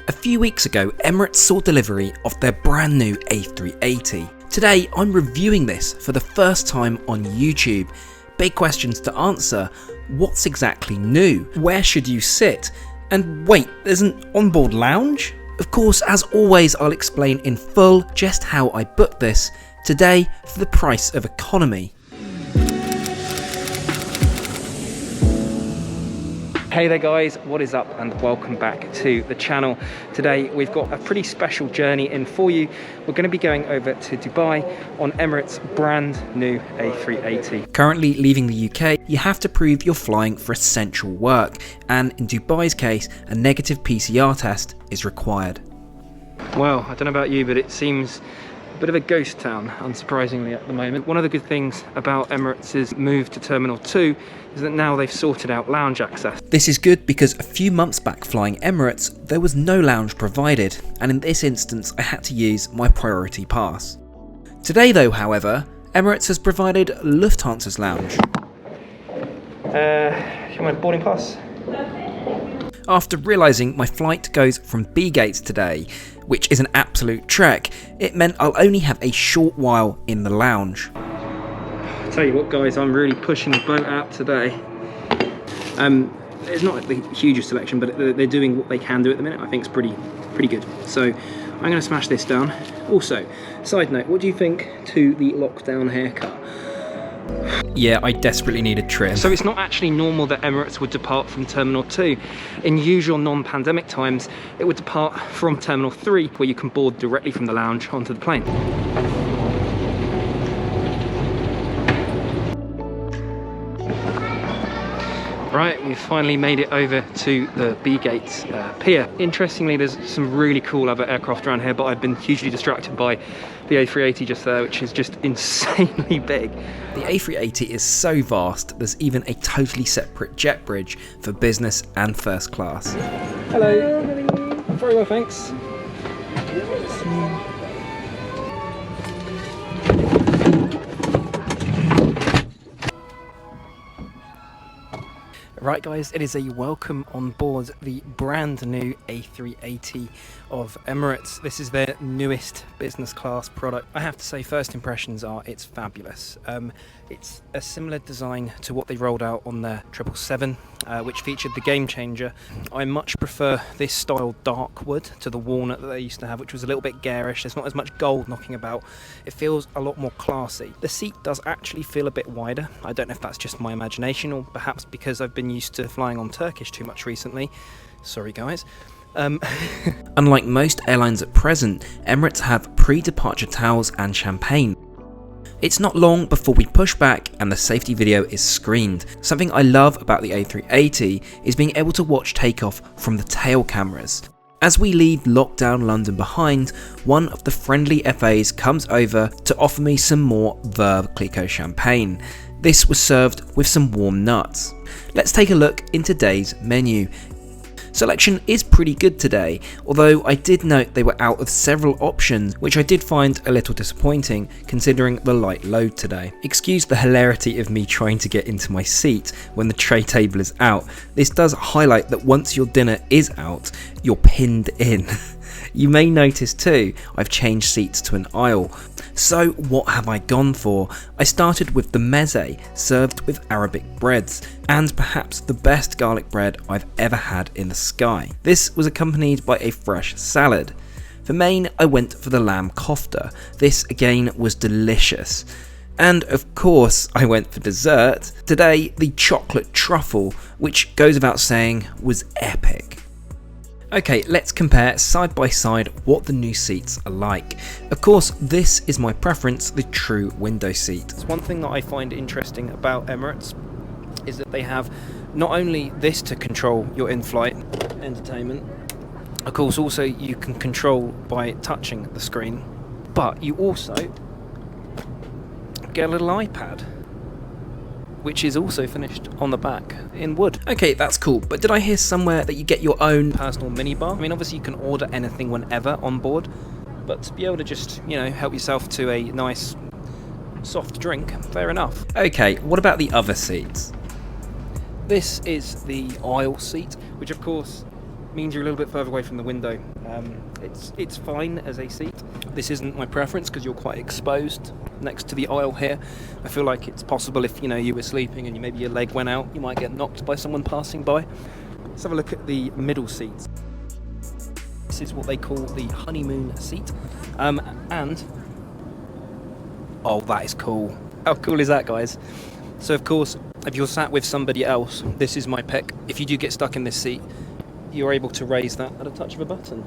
A few weeks ago, Emirates saw delivery of their brand new A380. Today, I'm reviewing this for the first time on YouTube. Big questions to answer. What's exactly new? Where should you sit? And wait, there's an onboard lounge? Of course, as always, I'll explain in full just how I booked this. Today, for the price of economy. Hey there guys, what is up and welcome back to the channel. Today we've got a pretty special journey in for you. We're going to be going over to Dubai on Emirates' brand new A380. Currently leaving the UK, you have to prove you're flying for essential work, and in Dubai's case, a negative PCR test is required. Well, I don't know about you, but it seems a bit of a ghost town, unsurprisingly, at the moment. One of the good things about Emirates' move to Terminal 2 is that now they've sorted out lounge access. This is good because a few months back flying Emirates, there was no lounge provided, and in this instance I had to use my priority pass. Today though, however, Emirates has provided Lufthansa's lounge. My boarding pass? After realising my flight goes from B gates today, which is an absolute trek, it meant I'll only have a short while in the lounge. I tell you what guys, I'm really pushing the boat out today. It's not the hugest selection, but they're doing what they can do at the minute. I think it's pretty good. So I'm going to smash this down. Also, side note, what do you think to the lockdown haircut? Yeah, I desperately need a trim. So it's not actually normal that Emirates would depart from Terminal 2. In usual non-pandemic times, it would depart from Terminal 3, where you can board directly from the lounge onto the plane. Right, we've finally made it over to the B Gates pier. Interestingly, there's some really cool other aircraft around here, but I've been hugely distracted by the A380 just there, which is just insanely big. The A380 is so vast, there's even a totally separate jet bridge for business and first class. Hello. Very well, thanks. Right guys, it is a welcome on board the brand new A380 of Emirates. This is their newest business class product. I have to say, first impressions are it's fabulous. It's a similar design to what they rolled out on their 777, which featured the Game Changer. I much prefer this style dark wood to the walnut that they used to have, which was a little bit garish. There's not as much gold knocking about. It feels a lot more classy. The seat does actually feel a bit wider. I don't know if that's just my imagination or perhaps because I've been used to flying on Turkish too much recently. Sorry guys. Unlike most airlines at present, Emirates have pre-departure towels and champagne. It's not long before we push back and the safety video is screened. Something I love about the A380 is being able to watch takeoff from the tail cameras. As we leave lockdown London behind, one of the friendly FAs comes over to offer me some more Verve Clicquot champagne. This was served with some warm nuts. Let's take a look in today's menu. Selection is pretty good today, although I did note they were out of several options, which I did find a little disappointing considering the light load today. Excuse the hilarity of me trying to get into my seat when the tray table is out. This does highlight that once your dinner is out, you're pinned in. You may notice too, I've changed seats to an aisle. So what have I gone for? I started with the meze, served with Arabic breads, and perhaps the best garlic bread I've ever had in the sky. This was accompanied by a fresh salad. For main, I went for the lamb kofta. This again was delicious. And of course, I went for dessert. Today, the chocolate truffle, which goes without saying, was epic. Okay, let's compare side by side what the new seats are like. Of course, this is my preference, the true window seat. One thing that I find interesting about Emirates is that they have not only this to control your in-flight entertainment, of course also you can control by touching the screen, but you also get a little iPad, which is also finished on the back in wood. Okay, that's cool, but did I hear somewhere that you get your own personal minibar? I mean, obviously you can order anything whenever on board, but to be able to just, you know, help yourself to a nice soft drink, fair enough. Okay, what about the other seats? This is the aisle seat, which of course means you're a little bit further away from the window. It's fine as a seat. This isn't my preference because you're quite exposed next to the aisle here. I feel like it's possible if you were sleeping and maybe your leg went out, you might get knocked by someone passing by. Let's have a look at the middle seats. This is what they call the honeymoon seat, and oh, that is cool. How cool is that, guys? So of course, if you're sat with somebody else, this is my pick. If you do get stuck in this seat, you're able to raise that at a touch of a button.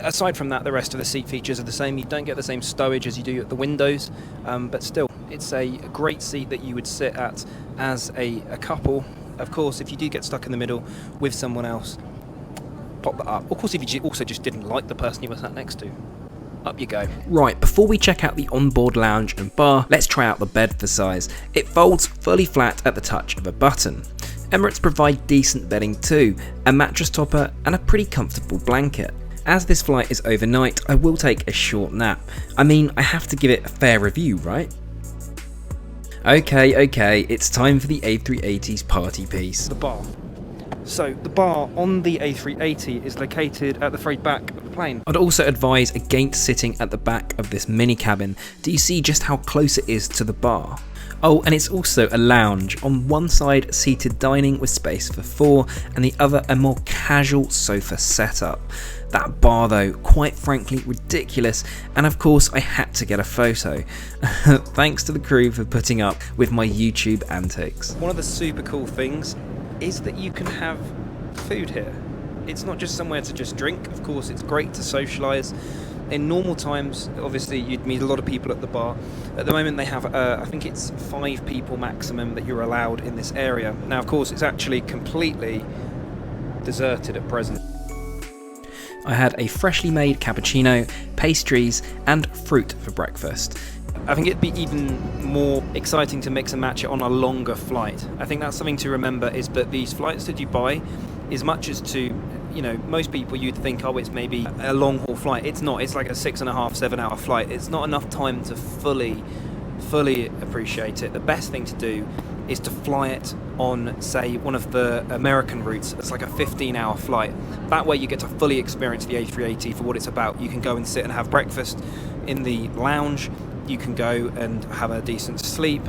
Aside from that, the rest of the seat features are the same. You don't get the same stowage as you do at the windows, but still, it's a great seat that you would sit at as a couple. Of course, if you do get stuck in the middle with someone else, pop that up. Of course, if you also just didn't like the person you were sat next to, up you go. Right, before we check out the onboard lounge and bar, let's try out the bed for size. It folds fully flat at the touch of a button. Emirates provide decent bedding too, a mattress topper and a pretty comfortable blanket. As this flight is overnight, I will take a short nap. I mean, I have to give it a fair review, right? Okay, it's time for the A380's party piece. The bar. So, the bar on the A380 is located at the very back of the plane. I'd also advise against sitting at the back of this mini cabin. Do you see just how close it is to the bar? Oh, and it's also a lounge. On one side, seated dining with space for 4, and the other a more casual sofa setup. That bar though, quite frankly ridiculous, and of course I had to get a photo. Thanks to the crew for putting up with my YouTube antics. One of the super cool things is that you can have food here. It's not just somewhere to just drink, of course it's great to socialise. In normal times, obviously you'd meet a lot of people at the bar. At the moment they have, I think it's 5 people maximum that you're allowed in this area. Now of course it's actually completely deserted at present. I had a freshly made cappuccino, pastries and fruit for breakfast. I think it'd be even more exciting to mix and match it on a longer flight. I think that's something to remember, is that these flights to Dubai, as much as to, most people you'd think, oh, it's maybe a long haul flight. It's not. It's like a 6.5, 7 hour flight. It's not enough time to fully appreciate it. The best thing to do is to fly it on, say, one of the American routes. It's like a 15-hour flight. That way you get to fully experience the A380 for what it's about. You can go and sit and have breakfast in the lounge. You can go and have a decent sleep.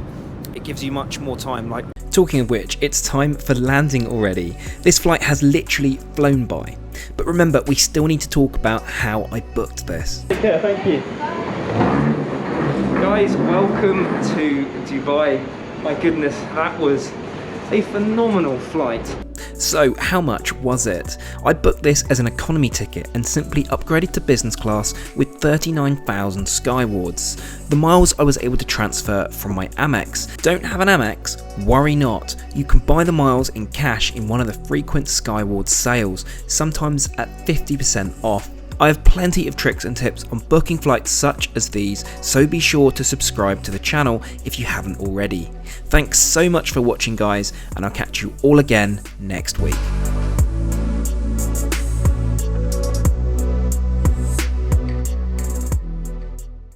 It gives you much more time. Talking of which, it's time for landing already. This flight has literally flown by. But remember, we still need to talk about how I booked this. Take care, thank you. Guys, welcome to Dubai. My goodness, that was a phenomenal flight. So how much was it? I booked this as an economy ticket and simply upgraded to business class with 39,000 Skywards. The miles I was able to transfer from my Amex. Don't have an Amex? Worry not. You can buy the miles in cash in one of the frequent Skyward sales, sometimes at 50% off. I have plenty of tricks and tips on booking flights such as these, so be sure to subscribe to the channel if you haven't already. Thanks so much for watching guys, and I'll catch you all again next week.